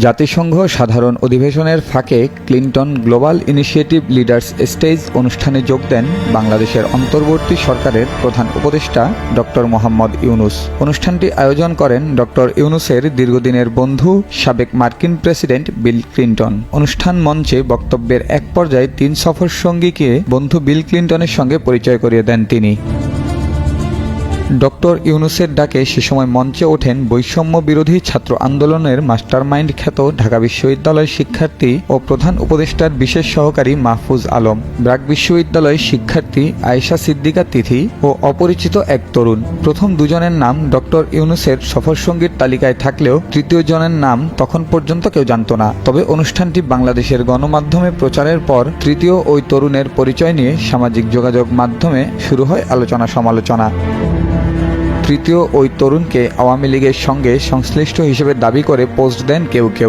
জাতিসংঘ সাধারণ অধিবেশনের ফাঁকে Clinton global initiative leaders stage অনুষ্ঠানে যোগ দেন বাংলাদেশের অন্তর্বর্তী সরকারের প্রধান উপদেষ্টা ডক্টর মোহাম্মদ ইউনূস। অনুষ্ঠানটি আয়োজন করেন ডক্টর ইউনূসের দীর্ঘদিনের বন্ধু সাবেক মার্কিন প্রেসিডেন্ট বিল ক্লিনটন। অনুষ্ঠান মঞ্চে বক্তব্যের এক পর্যায়ে ৩ সফর সঙ্গীকে বন্ধু বিল ক্লিনটনের সঙ্গে পরিচয় করিয়ে দেন তিনি। ডক্টর ইউনূসের ডাকে সে সময় মঞ্চে ওঠেন বৈষম্য বিরোধী ছাত্র আন্দোলনের মাস্টারমাইন্ড খ্যাত ঢাকা বিশ্ববিদ্যালয় শিক্ষার্থী ও প্রধান উপদেষ্টার বিশেষ সহকারী মাহফুজ আলম, ব্র্যাক বিশ্ববিদ্যালয় শিক্ষার্থী আয়েশা সিদ্দিকা তিথি ও অপরিচিত এক তরুণ। প্রথম দুজনের নাম ডক্টর ইউনূসের সফরসঙ্গীর তালিকায় থাকলেও তৃতীয় জনের নাম তখন পর্যন্ত কেউ জানত না। তবে অনুষ্ঠানটি বাংলাদেশের গণমাধ্যমে প্রচারের পর তৃতীয় ওই তরুণের পরিচয় নিয়ে সামাজিক যোগাযোগ মাধ্যমে শুরু হয় আলোচনা সমালোচনা। তৃতীয় ওই তরুণকে আওয়ামী লীগের সঙ্গে সংশ্লিষ্ট হিসেবে দাবি করে পোস্ট দেন কেউ কেউ।